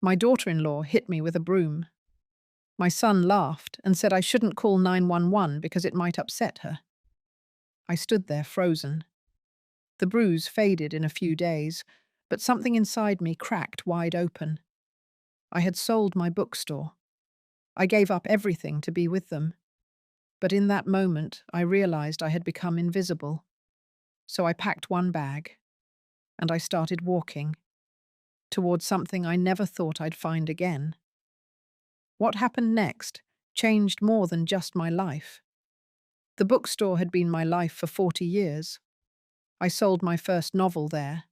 My daughter-in-law hit me with a broom. My son laughed and said I shouldn't call 911 because it might upset her. I stood there frozen. The bruise faded in a few days, but something inside me cracked wide open. I had sold my bookstore. I gave up everything to be with them. But in that moment, I realized I had become invisible. So I packed one bag, and I started walking towards something I never thought I'd find again. What happened next changed more than just my life. The bookstore had been my life for 40 years. I sold my first novel there.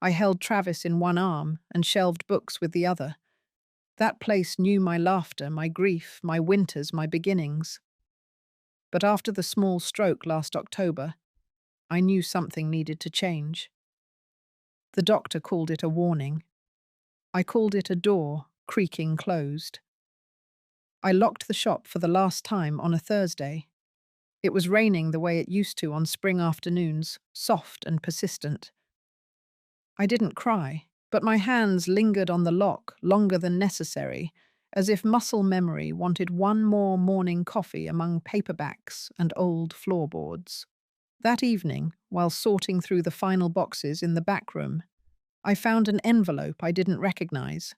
I held Travis in one arm and shelved books with the other. That place knew my laughter, my grief, my winters, my beginnings. But after the small stroke last October, I knew something needed to change. The doctor called it a warning. I called it a door creaking closed. I locked the shop for the last time on a Thursday. It was raining the way it used to on spring afternoons, soft and persistent. I didn't cry, but my hands lingered on the lock longer than necessary, as if muscle memory wanted one more morning coffee among paperbacks and old floorboards. That evening, while sorting through the final boxes in the back room, I found an envelope I didn't recognize.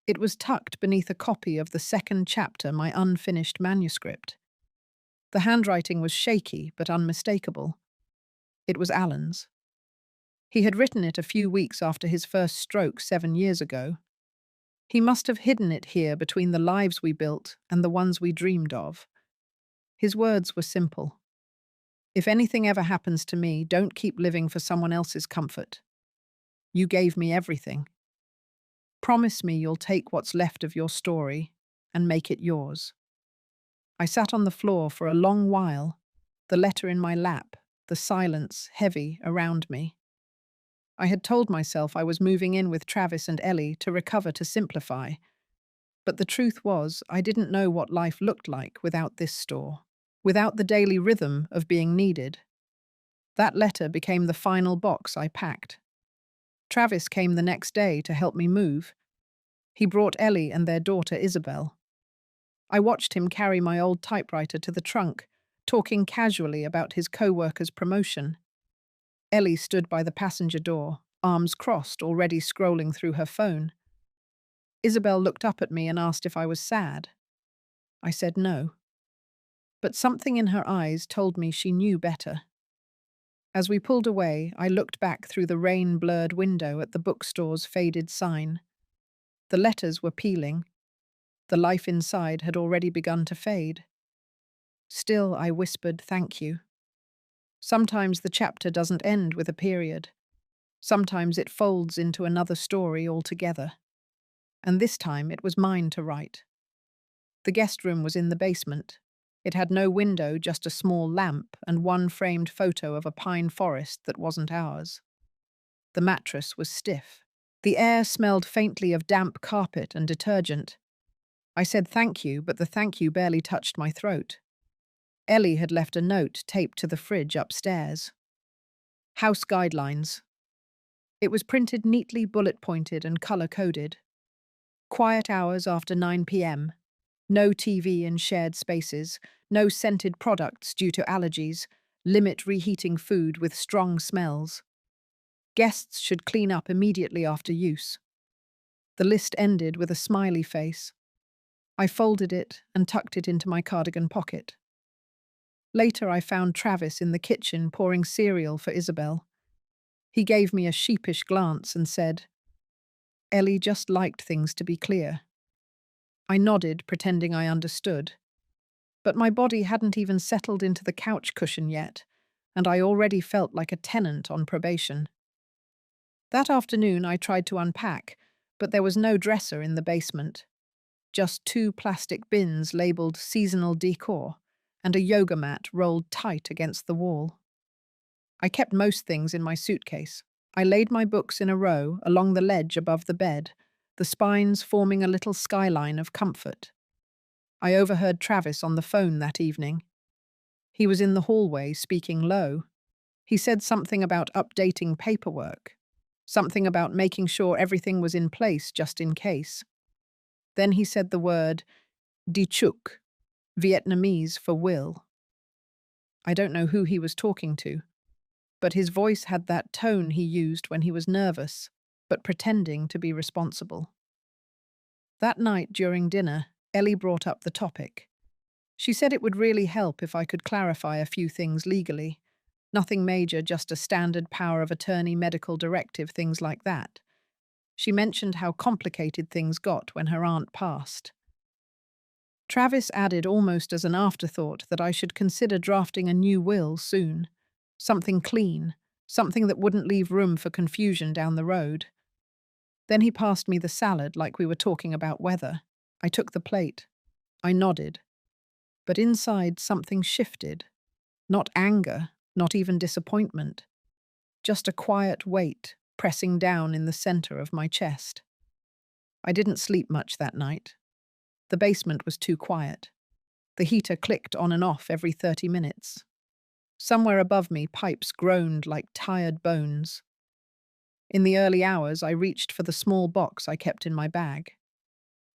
It was tucked beneath a copy of the second chapter, my unfinished manuscript. The handwriting was shaky but unmistakable. It was Alan's. He had written it a few weeks after his first stroke 7 years ago. He must have hidden it here between the lives we built and the ones we dreamed of. His words were simple. If anything ever happens to me, don't keep living for someone else's comfort. You gave me everything. Promise me you'll take what's left of your story and make it yours. I sat on the floor for a long while, the letter in my lap, the silence heavy around me. I had told myself I was moving in with Travis and Ellie to recover, to simplify. But the truth was, I didn't know what life looked like without this store, without the daily rhythm of being needed. That letter became the final box I packed. Travis came the next day to help me move. He brought Ellie and their daughter Isabel. I watched him carry my old typewriter to the trunk, talking casually about his co-worker's promotion. Ellie stood by the passenger door, arms crossed, already scrolling through her phone. Isabel looked up at me and asked if I was sad. I said no. But something in her eyes told me she knew better. As we pulled away, I looked back through the rain-blurred window at the bookstore's faded sign. The letters were peeling. The life inside had already begun to fade. Still, I whispered thank you. Sometimes the chapter doesn't end with a period. Sometimes it folds into another story altogether. And this time it was mine to write. The guest room was in the basement. It had no window, just a small lamp and one framed photo of a pine forest that wasn't ours. The mattress was stiff. The air smelled faintly of damp carpet and detergent. I said thank you, but the thank you barely touched my throat. Ellie had left a note taped to the fridge upstairs. House guidelines. It was printed neatly, bullet-pointed and color-coded. Quiet hours after 9 p.m. No TV in shared spaces. No scented products due to allergies. Limit reheating food with strong smells. Guests should clean up immediately after use. The list ended with a smiley face. I folded it and tucked it into my cardigan pocket. Later, I found Travis in the kitchen pouring cereal for Isabel. He gave me a sheepish glance and said, "Ellie just liked things to be clear." I nodded, pretending I understood. But my body hadn't even settled into the couch cushion yet, and I already felt like a tenant on probation. That afternoon, I tried to unpack, but there was no dresser in the basement. Just 2 plastic bins labeled seasonal decor, and a yoga mat rolled tight against the wall. I kept most things in my suitcase. I laid my books in a row along the ledge above the bed, the spines forming a little skyline of comfort. I overheard Travis on the phone that evening. He was in the hallway, speaking low. He said something about updating paperwork. something about making sure everything was in place just in case. Then he said the word Di Chuk, Vietnamese for will. I don't know who he was talking to, but his voice had that tone he used when he was nervous, but pretending to be responsible. That night during dinner, Ellie brought up the topic. She said it would really help if I could clarify a few things legally. Nothing major, just a standard power of attorney medical directive, things like that. She mentioned how complicated things got when her aunt passed. Travis added almost as an afterthought that I should consider drafting a new will soon. Something clean, something that wouldn't leave room for confusion down the road. Then he passed me the salad like we were talking about weather. I took the plate. I nodded. But inside something shifted. Not anger, not even disappointment. Just a quiet weight pressing down in the center of my chest. I didn't sleep much that night. The basement was too quiet. The heater clicked on and off every 30 minutes. Somewhere above me, pipes groaned like tired bones. In the early hours, I reached for the small box I kept in my bag.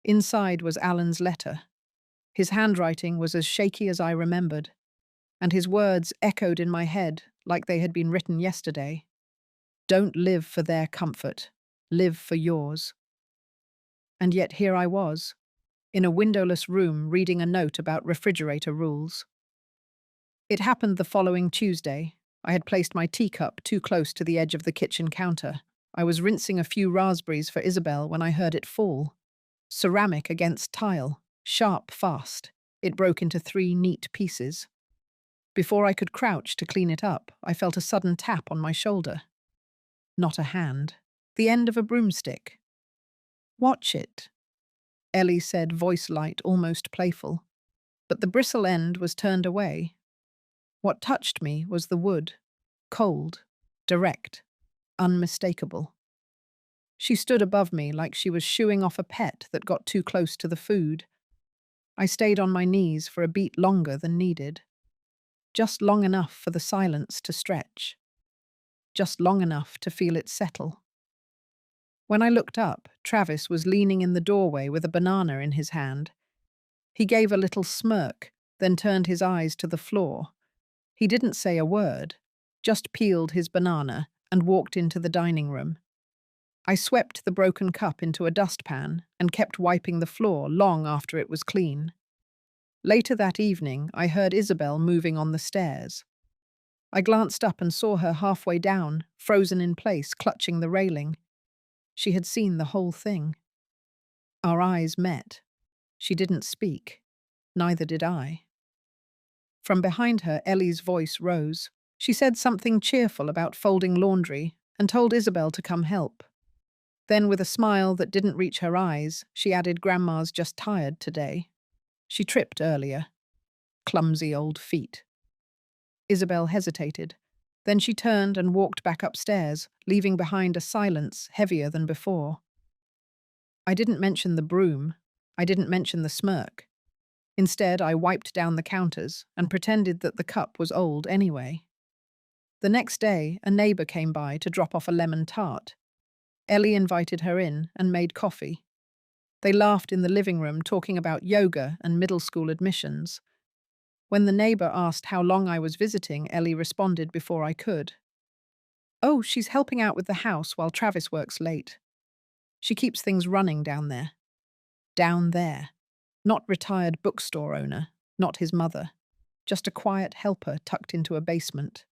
Inside was Alan's letter. His handwriting was as shaky as I remembered, and his words echoed in my head like they had been written yesterday. Don't live for their comfort. Live for yours. And yet here I was, in a windowless room reading a note about refrigerator rules. It happened the following Tuesday. I had placed my teacup too close to the edge of the kitchen counter. I was rinsing a few raspberries for Isabel when I heard it fall. Ceramic against tile, sharp, fast. It broke into 3 neat pieces. Before I could crouch to clean it up, I felt a sudden tap on my shoulder. Not a hand. The end of a broomstick. Watch it, Ellie said, voice light, almost playful. But the bristle end was turned away. What touched me was the wood. Cold, direct, unmistakable. She stood above me like she was shooing off a pet that got too close to the food. I stayed on my knees for a beat longer than needed. Just long enough for the silence to stretch. Just long enough to feel it settle. When I looked up, Travis was leaning in the doorway with a banana in his hand. He gave a little smirk, then turned his eyes to the floor. He didn't say a word, just peeled his banana and walked into the dining room. I swept the broken cup into a dustpan and kept wiping the floor long after it was clean. Later that evening, I heard Isabel moving on the stairs. I glanced up and saw her halfway down, frozen in place, clutching the railing. She had seen the whole thing. Our eyes met. She didn't speak. Neither did I. From behind her, Ellie's voice rose. She said something cheerful about folding laundry and told Isabel to come help. Then, with a smile that didn't reach her eyes, she added, Grandma's just tired today. She tripped earlier. Clumsy old feet. Isabel hesitated. Then she turned and walked back upstairs, leaving behind a silence heavier than before. I didn't mention the broom. I didn't mention the smirk. Instead, I wiped down the counters and pretended that the cup was old anyway. The next day, a neighbor came by to drop off a lemon tart. Ellie invited her in and made coffee. They laughed in the living room, talking about yoga and middle school admissions. When the neighbor asked how long I was visiting, Ellie responded before I could. Oh, she's helping out with the house while Travis works late. She keeps things running down there. Down there. Not retired bookstore owner, not his mother. Just a quiet helper tucked into a basement.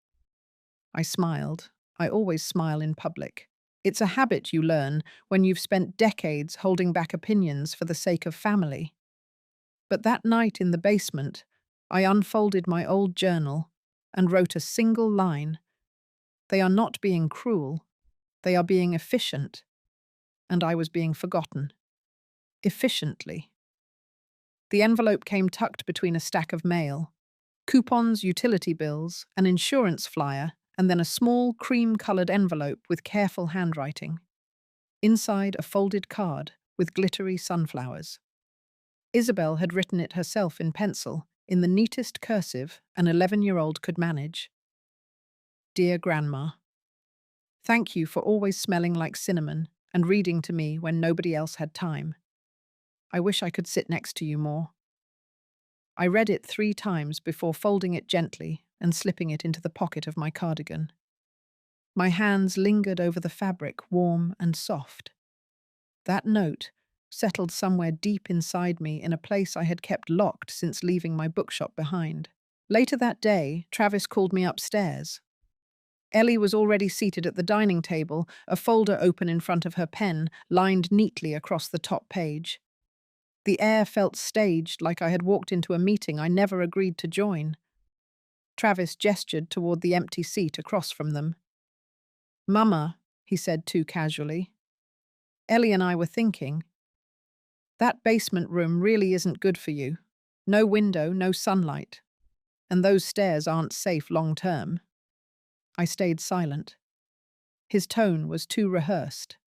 I smiled. I always smile in public. It's a habit you learn when you've spent decades holding back opinions for the sake of family. But that night in the basement, I unfolded my old journal and wrote a single line. They are not being cruel. They are being efficient. And I was being forgotten. Efficiently. The envelope came tucked between a stack of mail. Coupons, utility bills, an insurance flyer, and then a small cream-colored envelope with careful handwriting. Inside, a folded card with glittery sunflowers. Isabel had written it herself in pencil, in the neatest cursive an 11-year-old could manage. Dear Grandma. Thank you for always smelling like cinnamon and reading to me when nobody else had time. I wish I could sit next to you more. I read it 3 times before folding it gently and slipping it into the pocket of my cardigan. My hands lingered over the fabric, warm and soft. That note settled somewhere deep inside me in a place I had kept locked since leaving my bookshop behind. Later that day, Travis called me upstairs. Ellie was already seated at the dining table, a folder open in front of her pen, lined neatly across the top page. The air felt staged, like I had walked into a meeting I never agreed to join. Travis gestured toward the empty seat across from them. "Mama," he said too casually. Ellie and I were thinking, that basement room really isn't good for you. No window, no sunlight. And those stairs aren't safe long term. I stayed silent. His tone was too rehearsed.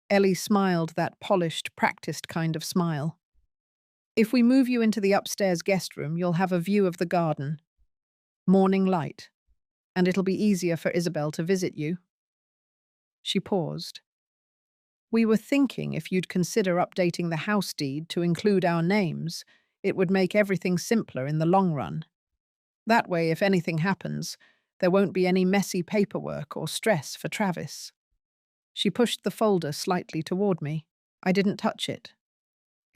Ellie smiled that polished, practiced kind of smile. "If we move you into the upstairs guest room, you'll have a view of the garden. Morning light. And it'll be easier for Isabel to visit you." She paused. "We were thinking if you'd consider updating the house deed to include our names, it would make everything simpler in the long run. That way, if anything happens, there won't be any messy paperwork or stress for Travis." She pushed the folder slightly toward me. I didn't touch it.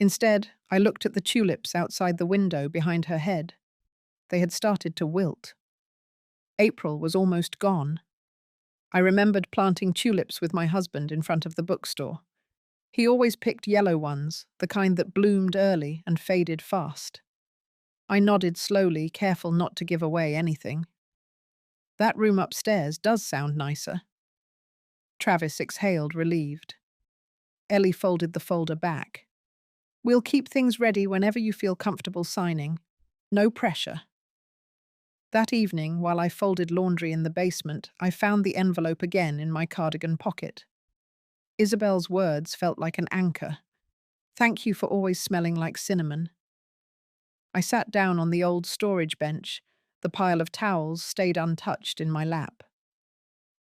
Instead, I looked at the tulips outside the window behind her head. They had started to wilt. April was almost gone. I remembered planting tulips with my husband in front of the bookstore. He always picked yellow ones, the kind that bloomed early and faded fast. I nodded slowly, careful not to give away anything. "That room upstairs does sound nicer." Travis exhaled, relieved. Ellie folded the folder back. "We'll keep things ready whenever you feel comfortable signing. No pressure." That evening, while I folded laundry in the basement, I found the envelope again in my cardigan pocket. Isabel's words felt like an anchor. "Thank you for always smelling like cinnamon." I sat down on the old storage bench. The pile of towels stayed untouched in my lap.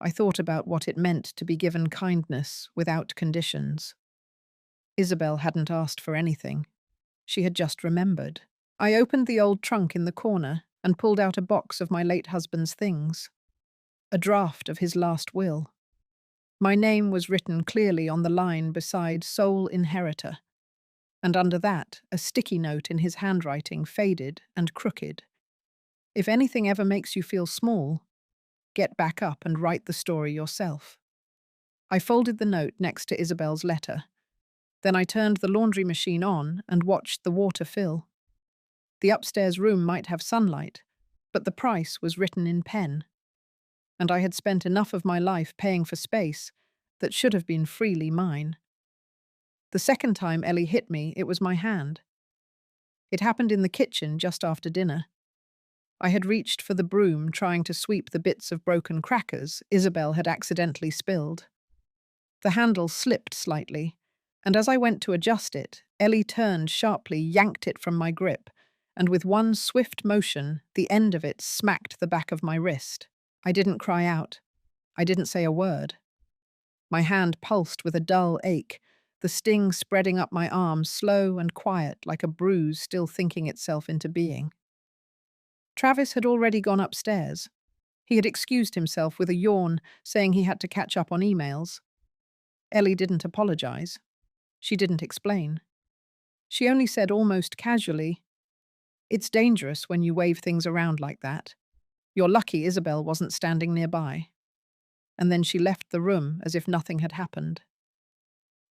I thought about what it meant to be given kindness without conditions. Isabel hadn't asked for anything. She had just remembered. I opened the old trunk in the corner and pulled out a box of my late husband's things. A draft of his last will. My name was written clearly on the line beside sole inheritor, and under that, a sticky note in his handwriting, faded and crooked. "If anything ever makes you feel small, get back up and write the story yourself." I folded the note next to Isabel's letter. Then I turned the laundry machine on and watched the water fill. The upstairs room might have sunlight, but the price was written in pen. And I had spent enough of my life paying for space that should have been freely mine. The second time Ellie hit me, it was my hand. It happened in the kitchen just after dinner. I had reached for the broom, trying to sweep the bits of broken crackers Isabel had accidentally spilled. The handle slipped slightly, and as I went to adjust it, Ellie turned sharply, yanked it from my grip, and with one swift motion, the end of it smacked the back of my wrist. I didn't cry out. I didn't say a word. My hand pulsed with a dull ache, the sting spreading up my arm, slow and quiet, like a bruise still thinking itself into being. Travis had already gone upstairs. He had excused himself with a yawn, saying he had to catch up on emails. Ellie didn't apologize. She didn't explain. She only said almost casually, "It's dangerous when you wave things around like that. You're lucky Isabel wasn't standing nearby." And then she left the room as if nothing had happened.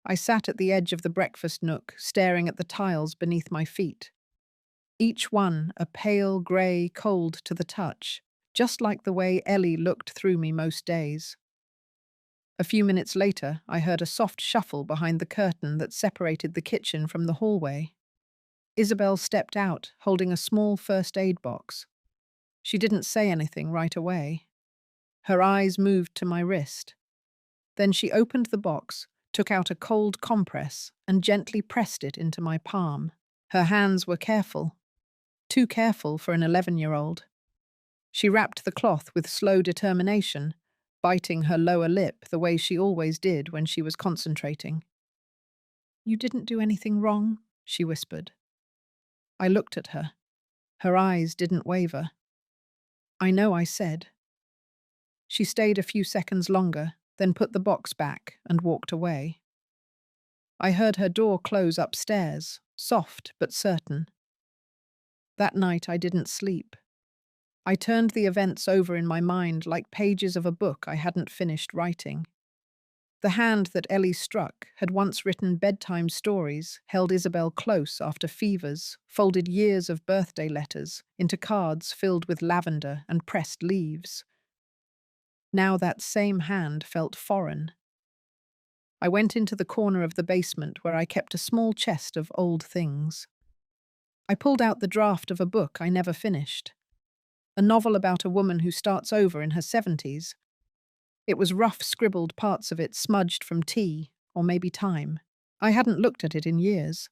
I sat at the edge of the breakfast nook, staring at the tiles beneath my feet. Each one a pale grey, cold to the touch, just like the way Ellie looked through me most days. A few minutes later, I heard a soft shuffle behind the curtain that separated the kitchen from the hallway. Isabel stepped out, holding a small first aid box. She didn't say anything right away. Her eyes moved to my wrist. Then she opened the box, took out a cold compress, and gently pressed it into my palm. Her hands were careful. Too careful for an 11-year-old. She wrapped the cloth with slow determination, biting her lower lip the way she always did when she was concentrating. "You didn't do anything wrong," she whispered. I looked at her. Her eyes didn't waver. "I know I said." She stayed a few seconds longer, then put the box back and walked away. I heard her door close upstairs, soft but certain. That night I didn't sleep. I turned the events over in my mind like pages of a book I hadn't finished writing. The hand that Ellie struck had once written bedtime stories, held Isabel close after fevers, folded years of birthday letters into cards filled with lavender and pressed leaves. Now that same hand felt foreign. I went into the corner of the basement where I kept a small chest of old things. I pulled out the draft of a book I never finished. A novel about a woman who starts over in her 70s. It was rough scribbled, parts of it smudged from tea, or maybe time. I hadn't looked at it in years.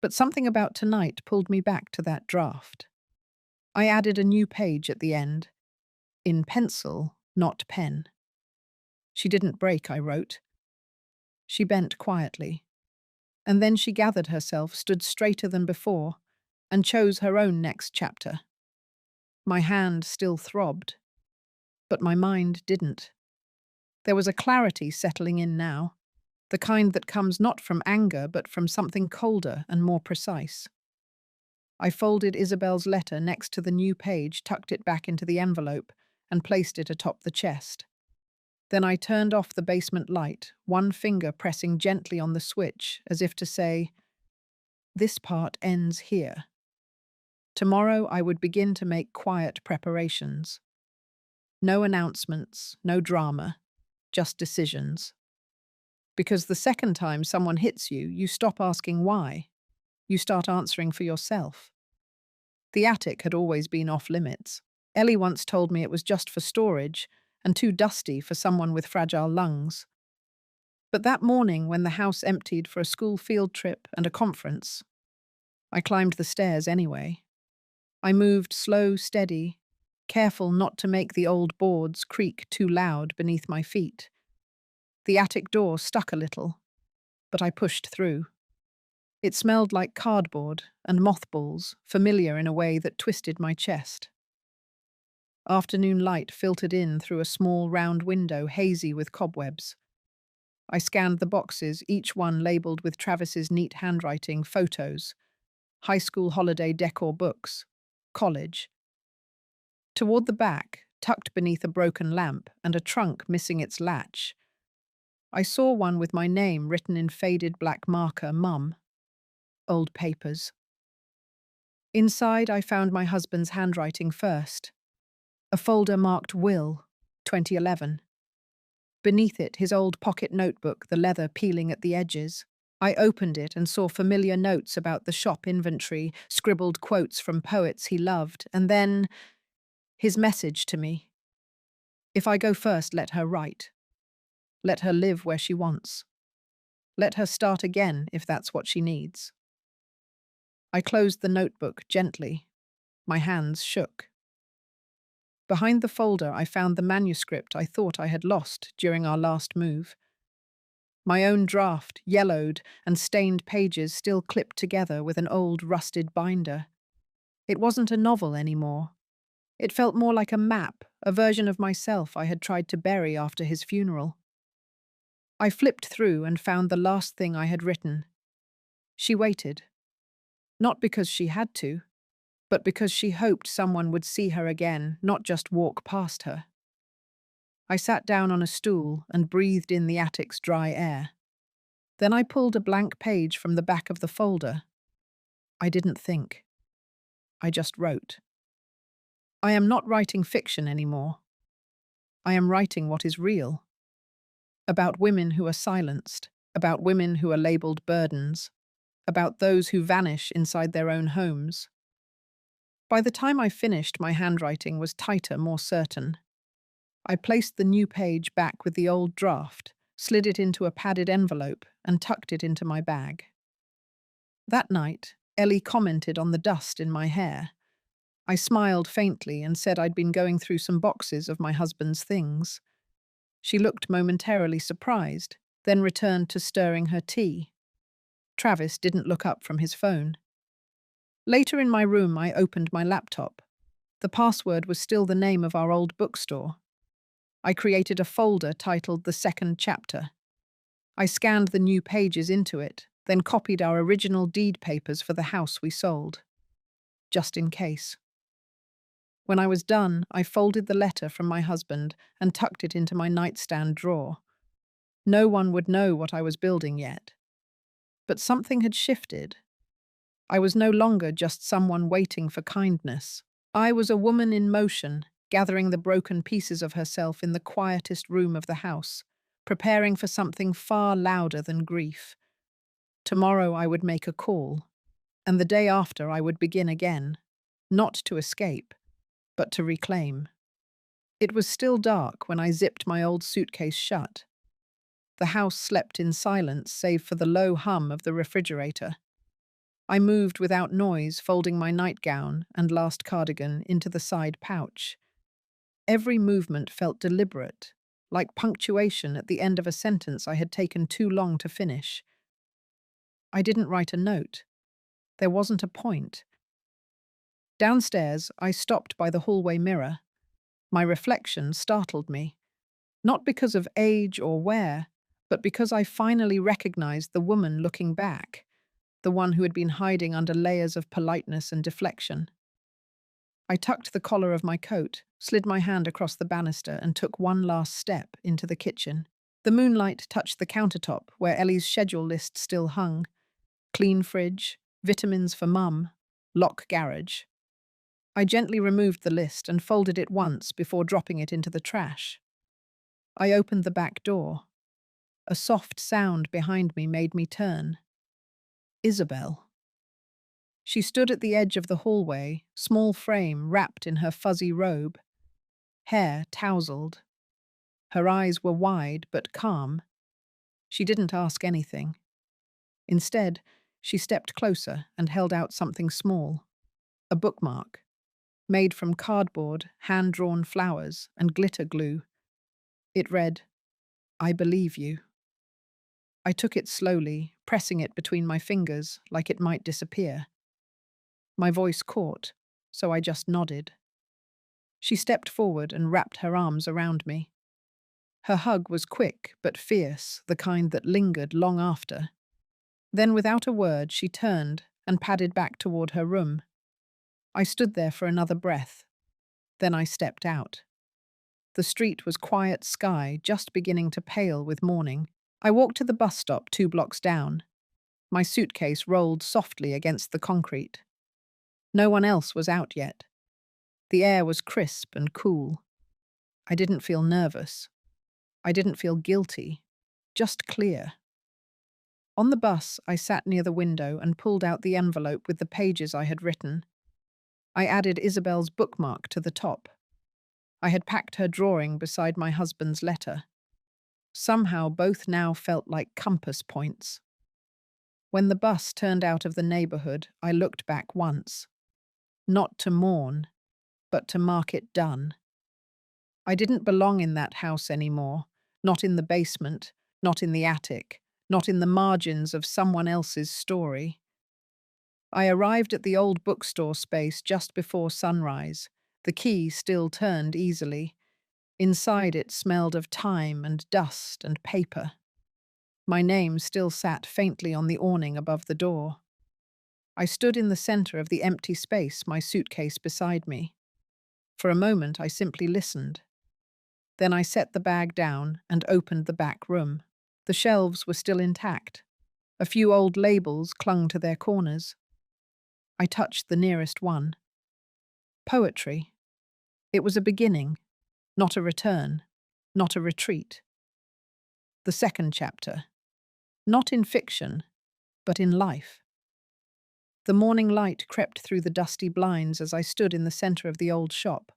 But something about tonight pulled me back to that draft. I added a new page at the end. In pencil, not pen. "She didn't break," I wrote. She bent quietly. And then she gathered herself, stood straighter than before, and chose her own next chapter. My hand still throbbed, but my mind didn't. There was a clarity settling in now, the kind that comes not from anger but from something colder and more precise. I folded Isabel's letter next to the new page, tucked it back into the envelope, and placed it atop the chest. Then I turned off the basement light, one finger pressing gently on the switch, as if to say, "This part ends here." Tomorrow I would begin to make quiet preparations. No announcements, no drama, just decisions. Because the second time someone hits you, you stop asking why. You start answering for yourself. The attic had always been off limits. Ellie once told me it was just for storage and too dusty for someone with fragile lungs. But that morning, when the house emptied for a school field trip and a conference, I climbed the stairs anyway. I moved slow, steady, careful not to make the old boards creak too loud beneath my feet. The attic door stuck a little, but I pushed through. It smelled like cardboard and mothballs, familiar in a way that twisted my chest. Afternoon light filtered in through a small round window, hazy with cobwebs. I scanned the boxes, each one labelled with Travis's neat handwriting, photos, high school holiday decor books, college. Toward the back, tucked beneath a broken lamp and a trunk missing its latch, I saw one with my name written in faded black marker, Mum. Old papers. Inside, I found my husband's handwriting first. A folder marked Will, 2011. Beneath it, his old pocket notebook, the leather peeling at the edges. I opened it and saw familiar notes about the shop inventory, scribbled quotes from poets he loved, and then his message to me. If I go first, let her write. Let her live where she wants. Let her start again if that's what she needs. I closed the notebook gently. My hands shook. Behind the folder, I found the manuscript I thought I had lost during our last move. My own draft, yellowed and stained pages still clipped together with an old rusted binder. It wasn't a novel anymore. It felt more like a map, a version of myself I had tried to bury after his funeral. I flipped through and found the last thing I had written. She waited. Not because she had to, but because she hoped someone would see her again, not just walk past her. I sat down on a stool and breathed in the attic's dry air. Then I pulled a blank page from the back of the folder. I didn't think. I just wrote. I am not writing fiction anymore. I am writing what is real. About women who are silenced, about women who are labelled burdens, about those who vanish inside their own homes. By the time I finished, my handwriting was tighter, more certain. I placed the new page back with the old draft, slid it into a padded envelope, and tucked it into my bag. That night, Ellie commented on the dust in my hair. I smiled faintly and said I'd been going through some boxes of my husband's things. She looked momentarily surprised, then returned to stirring her tea. Travis didn't look up from his phone. Later in my room, I opened my laptop. The password was still the name of our old bookstore. I created a folder titled The Second Chapter. I scanned the new pages into it, then copied our original deed papers for the house we sold, just in case. When I was done, I folded the letter from my husband and tucked it into my nightstand drawer. No one would know what I was building yet. But something had shifted. I was no longer just someone waiting for kindness. I was a woman in motion, gathering the broken pieces of herself in the quietest room of the house, preparing for something far louder than grief. Tomorrow I would make a call, and the day after I would begin again, not to escape, but to reclaim. It was still dark when I zipped my old suitcase shut. The house slept in silence save for the low hum of the refrigerator. I moved without noise, folding my nightgown and last cardigan into the side pouch. Every movement felt deliberate, like punctuation at the end of a sentence I had taken too long to finish. I didn't write a note. There wasn't a point. Downstairs, I stopped by the hallway mirror. My reflection startled me, not because of age or wear, but because I finally recognized the woman looking back, the one who had been hiding under layers of politeness and deflection. I tucked the collar of my coat, slid my hand across the banister, and took one last step into the kitchen. The moonlight touched the countertop where Ellie's schedule list still hung. Clean fridge, vitamins for mum, lock garage. I gently removed the list and folded it once before dropping it into the trash. I opened the back door. A soft sound behind me made me turn. Isabel. She stood at the edge of the hallway, small frame wrapped in her fuzzy robe, hair tousled. Her eyes were wide but calm. She didn't ask anything. Instead, she stepped closer and held out something small, a bookmark, made from cardboard, hand-drawn flowers, and glitter glue. It read, "I believe you." I took it slowly, pressing it between my fingers like it might disappear. My voice caught, so I just nodded. She stepped forward and wrapped her arms around me. Her hug was quick but fierce, the kind that lingered long after. Then, without a word, she turned and padded back toward her room. I stood there for another breath. Then I stepped out. The street was quiet sky, just beginning to pale with morning. I walked to the bus stop 2 blocks down. My suitcase rolled softly against the concrete. No one else was out yet. The air was crisp and cool. I didn't feel nervous. I didn't feel guilty, just clear. On the bus, I sat near the window and pulled out the envelope with the pages I had written. I added Isabel's bookmark to the top. I had packed her drawing beside my husband's letter. Somehow, both now felt like compass points. When the bus turned out of the neighborhood, I looked back once. Not to mourn, but to mark it done. I didn't belong in that house anymore, not in the basement, not in the attic, not in the margins of someone else's story. I arrived at the old bookstore space just before sunrise. The key still turned easily. Inside it smelled of time and dust and paper. My name still sat faintly on the awning above the door. I stood in the center of the empty space, my suitcase beside me. For a moment, I simply listened. Then I set the bag down and opened the back room. The shelves were still intact. A few old labels clung to their corners. I touched the nearest one. Poetry. It was a beginning, not a return, not a retreat. The second chapter. Not in fiction, but in life. The morning light crept through the dusty blinds as I stood in the center of the old shop.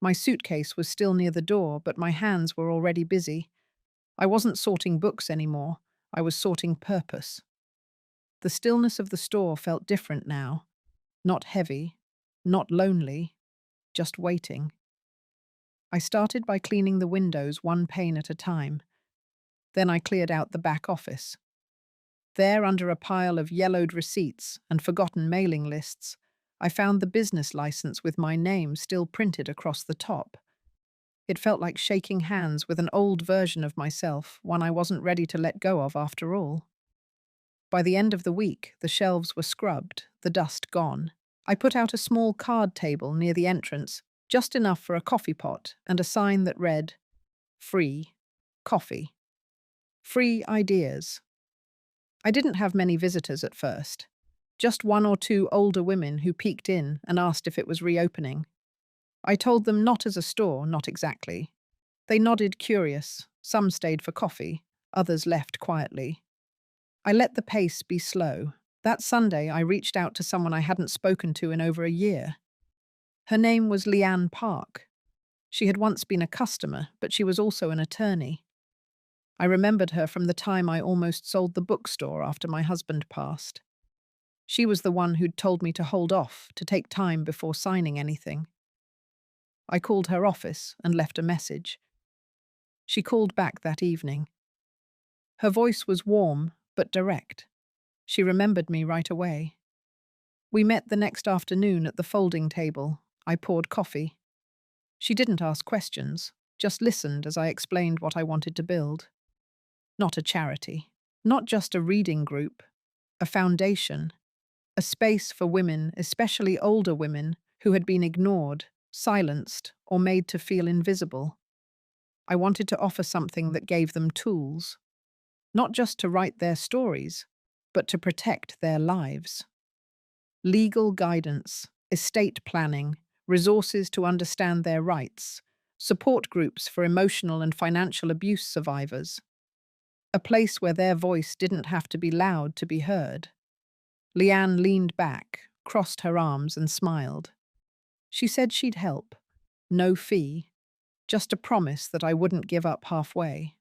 My suitcase was still near the door, but my hands were already busy. I wasn't sorting books anymore. I was sorting purpose. The stillness of the store felt different now. Not heavy, not lonely, just waiting. I started by cleaning the windows one pane at a time. Then I cleared out the back office. There, under a pile of yellowed receipts and forgotten mailing lists, I found the business license with my name still printed across the top. It felt like shaking hands with an old version of myself, one I wasn't ready to let go of after all. By the end of the week, the shelves were scrubbed, the dust gone. I put out a small card table near the entrance, just enough for a coffee pot and a sign that read, "Free coffee. Free ideas." I didn't have many visitors at first. Just one or two older women who peeked in and asked if it was reopening. I told them not as a store, not exactly. They nodded curious. Some stayed for coffee, others left quietly. I let the pace be slow. That Sunday, I reached out to someone I hadn't spoken to in over a year. Her name was Leanne Park. She had once been a customer, but she was also an attorney. I remembered her from the time I almost sold the bookstore after my husband passed. She was the one who'd told me to hold off, to take time before signing anything. I called her office and left a message. She called back that evening. Her voice was warm but direct. She remembered me right away. We met the next afternoon at the folding table. I poured coffee. She didn't ask questions, just listened as I explained what I wanted to build. Not a charity, not just a reading group, a foundation, a space for women, especially older women, who had been ignored, silenced, or made to feel invisible. I wanted to offer something that gave them tools, not just to write their stories, but to protect their lives. Legal guidance, estate planning, resources to understand their rights, support groups for emotional and financial abuse survivors. A place where their voice didn't have to be loud to be heard. Leanne leaned back, crossed her arms and smiled. She said she'd help. No fee, just a promise that I wouldn't give up halfway.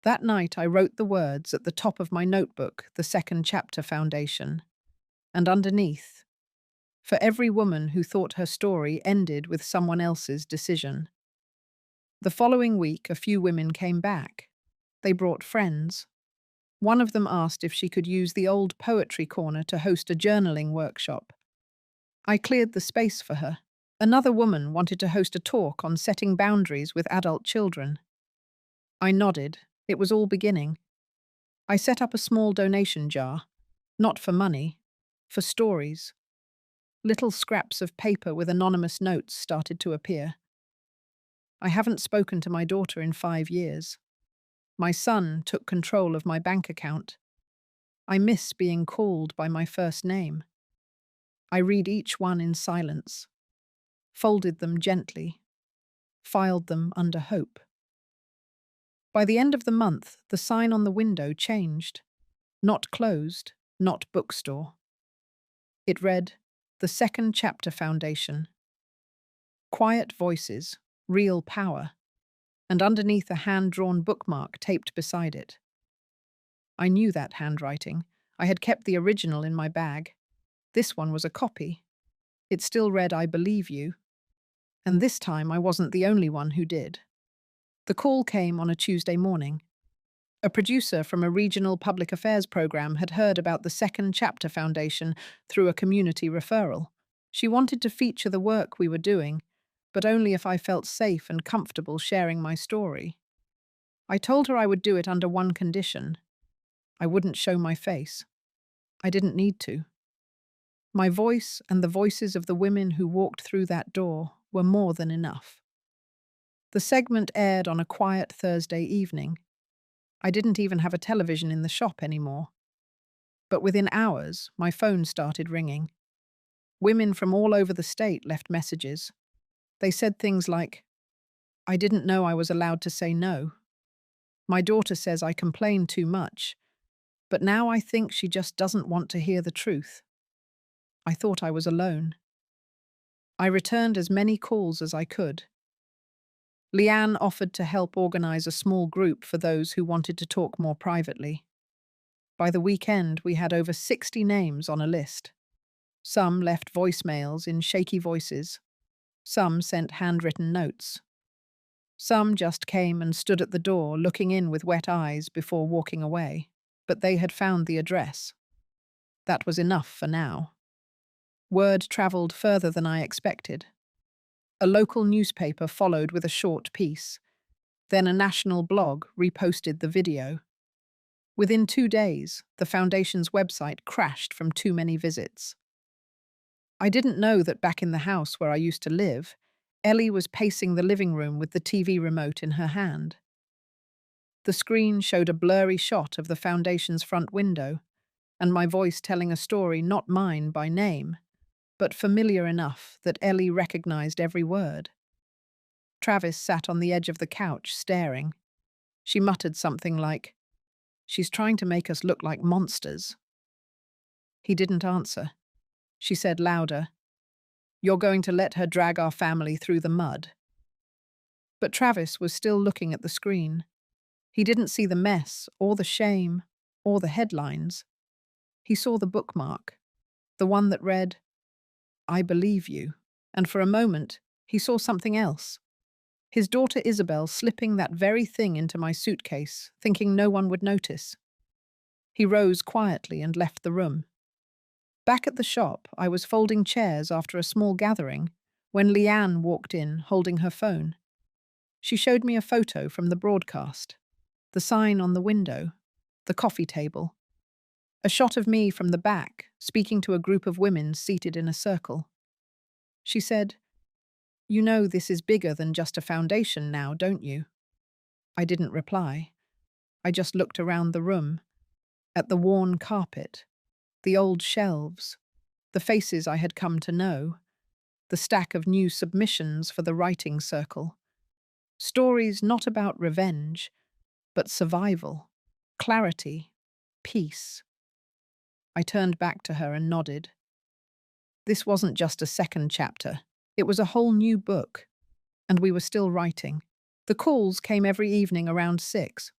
That night I wrote the words at the top of my notebook, the second chapter foundation. And underneath, for every woman who thought her story ended with someone else's decision. The following week, a few women came back. They brought friends. One of them asked if she could use the old poetry corner to host a journaling workshop. I cleared the space for her. Another woman wanted to host a talk on setting boundaries with adult children. I nodded. It was all beginning. I set up a small donation jar, not for money, for stories. Little scraps of paper with anonymous notes started to appear. I haven't spoken to my daughter in 5 years. My son took control of my bank account. I miss being called by my first name. I read each one in silence, folded them gently, filed them under hope. By the end of the month, the sign on the window changed. Not closed, not bookstore. It read, "The Second Chapter Foundation." Quiet voices, real power, and underneath a hand-drawn bookmark taped beside it. I knew that handwriting. I had kept the original in my bag. This one was a copy. It still read, "I believe you." And this time I wasn't the only one who did. The call came on a Tuesday morning. A producer from a regional public affairs program had heard about the Second Chapter Foundation through a community referral. She wanted to feature the work we were doing, but only if I felt safe and comfortable sharing my story. I told her I would do it under one condition. I wouldn't show my face. I didn't need to. My voice and the voices of the women who walked through that door were more than enough. The segment aired on a quiet Thursday evening. I didn't even have a television in the shop anymore. But within hours, my phone started ringing. Women from all over the state left messages. They said things like, "I didn't know I was allowed to say no. My daughter says I complain too much, but now I think she just doesn't want to hear the truth." I thought I was alone. I returned as many calls as I could. Leanne offered to help organize a small group for those who wanted to talk more privately. By the weekend, we had over 60 names on a list. Some left voicemails in shaky voices. Some sent handwritten notes. Some just came and stood at the door, looking in with wet eyes before walking away. But they had found the address. That was enough for now. Word travelled further than I expected. A local newspaper followed with a short piece. Then a national blog reposted the video. Within 2 days, the Foundation's website crashed from too many visits. I didn't know that back in the house where I used to live, Ellie was pacing the living room with the TV remote in her hand. The screen showed a blurry shot of the Foundation's front window, and my voice telling a story not mine by name, but familiar enough that Ellie recognized every word. Travis sat on the edge of the couch, staring. She muttered something like, "She's trying to make us look like monsters." He didn't answer. She said louder, "You're going to let her drag our family through the mud." But Travis was still looking at the screen. He didn't see the mess, or the shame, or the headlines. He saw the bookmark, the one that read, "I believe you." And for a moment, he saw something else. His daughter Isabel slipping that very thing into my suitcase, thinking no one would notice. He rose quietly and left the room. Back at the shop, I was folding chairs after a small gathering when Leanne walked in, holding her phone. She showed me a photo from the broadcast, the sign on the window, the coffee table, a shot of me from the back, speaking to a group of women seated in a circle. She said, "You know this is bigger than just a foundation now, don't you?" I didn't reply. I just looked around the room, at the worn carpet, the old shelves, the faces I had come to know, the stack of new submissions for the writing circle. Stories not about revenge, but survival, clarity, peace. I turned back to her and nodded. This wasn't just a second chapter. It was a whole new book. And we were still writing. The calls came every evening around 6.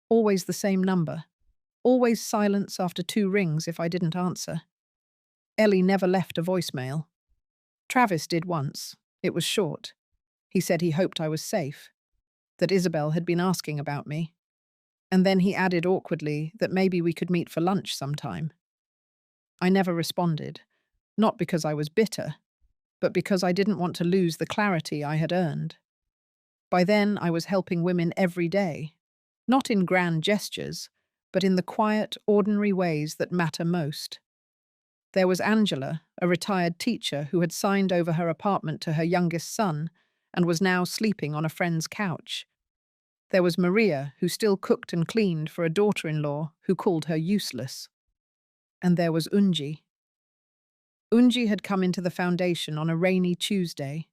Always the same number. Always silence after 2 rings if I didn't answer. Ellie never left a voicemail. Travis did once. It was short. He said he hoped I was safe, that Isabel had been asking about me. And then he added awkwardly that maybe we could meet for lunch sometime. I never responded, not because I was bitter, but because I didn't want to lose the clarity I had earned. By then, I was helping women every day, not in grand gestures, but in the quiet, ordinary ways that matter most. There was Angela, a retired teacher who had signed over her apartment to her youngest son and was now sleeping on a friend's couch. There was Maria, who still cooked and cleaned for a daughter-in-law who called her useless. And there was Unji. Unji had come into the foundation on a rainy Tuesday.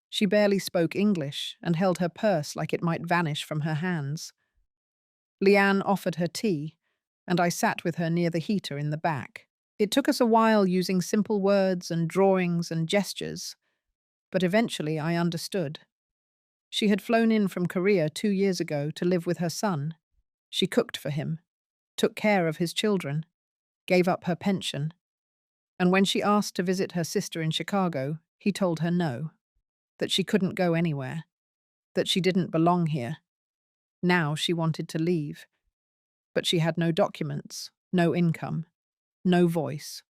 She barely spoke English and held her purse like it might vanish from her hands. Leanne offered her tea, and I sat with her near the heater in the back. It took us a while using simple words and drawings and gestures, but eventually I understood. She had flown in from Korea 2 years ago to live with her son. She cooked for him, took care of his children, gave up her pension. And when she asked to visit her sister in Chicago, he told her no, that she couldn't go anywhere, that she didn't belong here. Now she wanted to leave, but she had no documents, no income, no voice.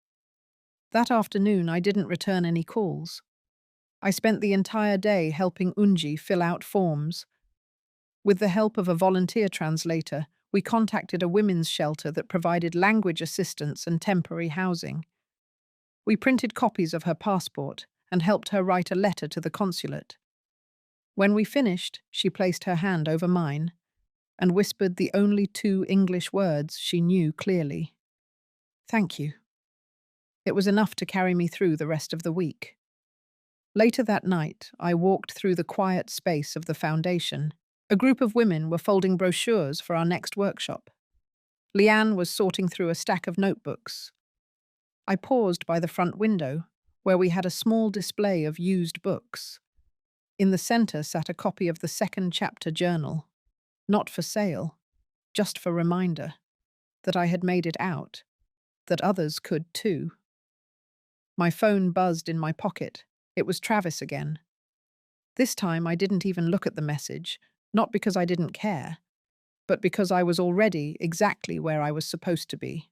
That afternoon, I didn't return any calls. I spent the entire day helping Unji fill out forms. With the help of a volunteer translator, we contacted a women's shelter that provided language assistance and temporary housing. We printed copies of her passport and helped her write a letter to the consulate. When we finished, she placed her hand over mine and whispered the only 2 English words she knew clearly. "Thank you." It was enough to carry me through the rest of the week. Later that night, I walked through the quiet space of the foundation. A group of women were folding brochures for our next workshop. Leanne was sorting through a stack of notebooks. I paused by the front window, where we had a small display of used books. In the center sat a copy of the second chapter journal, not for sale, just for reminder, that I had made it out, that others could too. My phone buzzed in my pocket. It was Travis again. This time I didn't even look at the message, not because I didn't care, but because I was already exactly where I was supposed to be.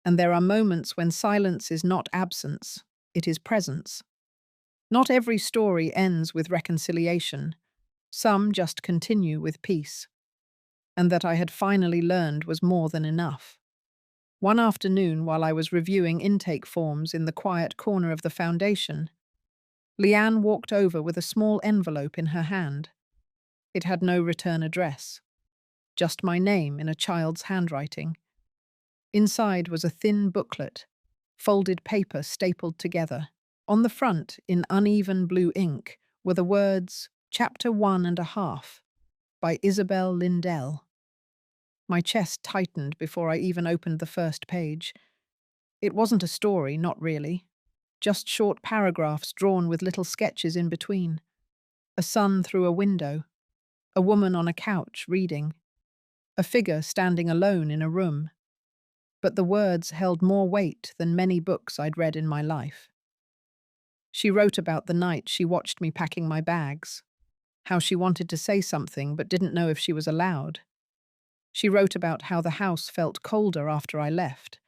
And there are moments when silence is not absence, it is presence. Not every story ends with reconciliation. Some just continue with peace. And that I had finally learned was more than enough. One afternoon, while I was reviewing intake forms in the quiet corner of the foundation, Leanne walked over with a small envelope in her hand. It had no return address, just my name in a child's handwriting. Inside was a thin booklet, folded paper stapled together. On the front, in uneven blue ink, were the words, Chapter 1.5, by Isabel Lindell. My chest tightened before I even opened the first page. It wasn't a story, not really. Just short paragraphs drawn with little sketches in between. A sun through a window. A woman on a couch reading. A figure standing alone in a room. But the words held more weight than many books I'd read in my life. She wrote about the night she watched me packing my bags. How she wanted to say something but didn't know if she was allowed. She wrote about how the house felt colder after I left.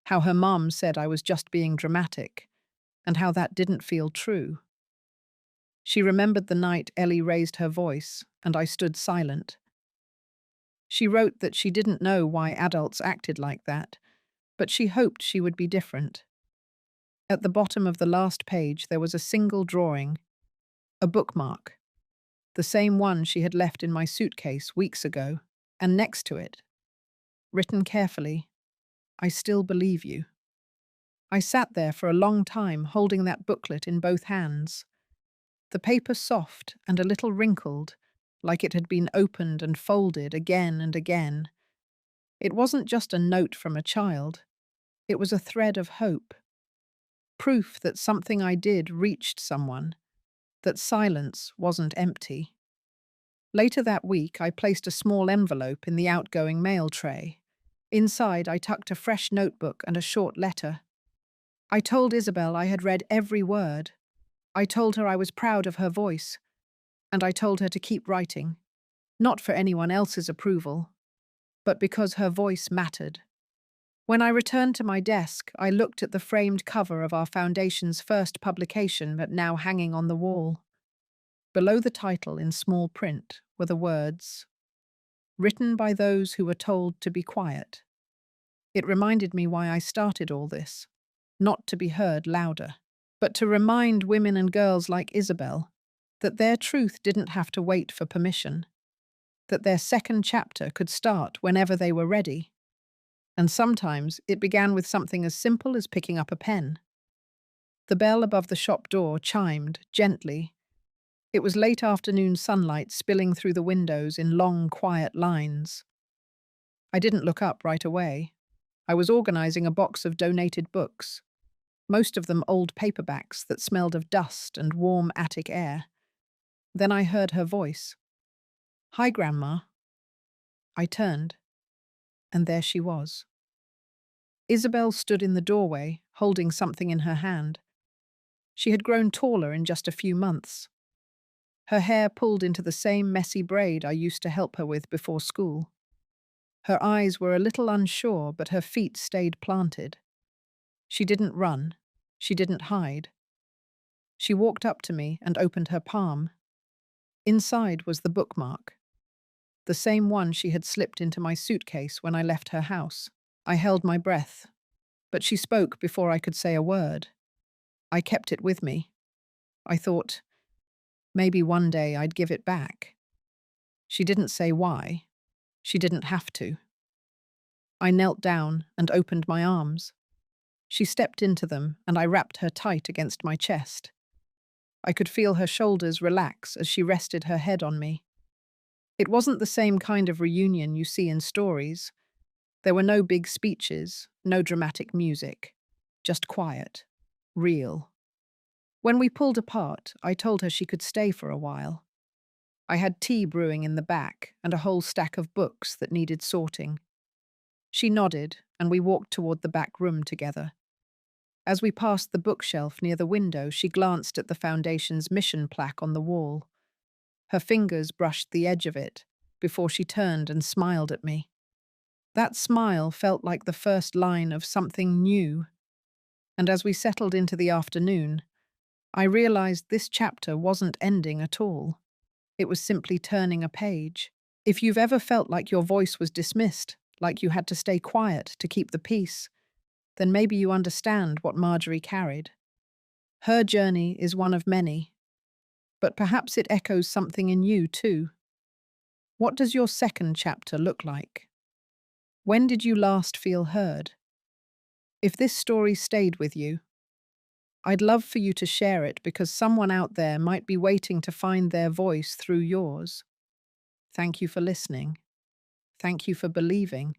How her mom said I was just being dramatic. And how that didn't feel true. She remembered the night Ellie raised her voice, and I stood silent. She wrote that she didn't know why adults acted like that, but she hoped she would be different. At the bottom of the last page there was a single drawing, a bookmark, the same one she had left in my suitcase weeks ago, and next to it, written carefully, I still believe you. I sat there for a long time holding that booklet in both hands. The paper soft and a little wrinkled, like it had been opened and folded again and again. It wasn't just a note from a child. It was a thread of hope. Proof that something I did reached someone, that silence wasn't empty. Later that week, I placed a small envelope in the outgoing mail tray. Inside, I tucked a fresh notebook and a short letter. I told Isabel I had read every word. I told her I was proud of her voice. And I told her to keep writing, not for anyone else's approval, but because her voice mattered. When I returned to my desk, I looked at the framed cover of our foundation's first publication, but now hanging on the wall. Below the title, in small print, were the words, written by those who were told to be quiet. It reminded me why I started all this, not to be heard louder, but to remind women and girls like Isabel that their truth didn't have to wait for permission, that their second chapter could start whenever they were ready. And sometimes it began with something as simple as picking up a pen. The bell above the shop door chimed gently. It was late afternoon sunlight spilling through the windows in long, quiet lines. I didn't look up right away. I was organizing a box of donated books, most of them old paperbacks that smelled of dust and warm attic air. Then I heard her voice. "Hi, Grandma." I turned, and there she was. Isabel stood in the doorway, holding something in her hand. She had grown taller in just a few months. Her hair pulled into the same messy braid I used to help her with before school. Her eyes were a little unsure, but her feet stayed planted. She didn't run. She didn't hide. She walked up to me and opened her palm. Inside was the bookmark, the same one she had slipped into my suitcase when I left her house. I held my breath, but she spoke before I could say a word. I kept it with me. I thought, maybe one day I'd give it back. She didn't say why. She didn't have to. I knelt down and opened my arms. She stepped into them, and I wrapped her tight against my chest. I could feel her shoulders relax as she rested her head on me. It wasn't the same kind of reunion you see in stories. There were no big speeches, no dramatic music, just quiet, real. When we pulled apart, I told her she could stay for a while. I had tea brewing in the back and a whole stack of books that needed sorting. She nodded, and we walked toward the back room together. As we passed the bookshelf near the window, she glanced at the Foundation's mission plaque on the wall. Her fingers brushed the edge of it before she turned and smiled at me. That smile felt like the first line of something new, and as we settled into the afternoon, I realized this chapter wasn't ending at all. It was simply turning a page. If you've ever felt like your voice was dismissed, like you had to stay quiet to keep the peace, then maybe you understand what Marjorie carried. Her journey is one of many, but perhaps it echoes something in you too. What does your second chapter look like? When did you last feel heard? If this story stayed with you, I'd love for you to share it because someone out there might be waiting to find their voice through yours. Thank you for listening. Thank you for believing.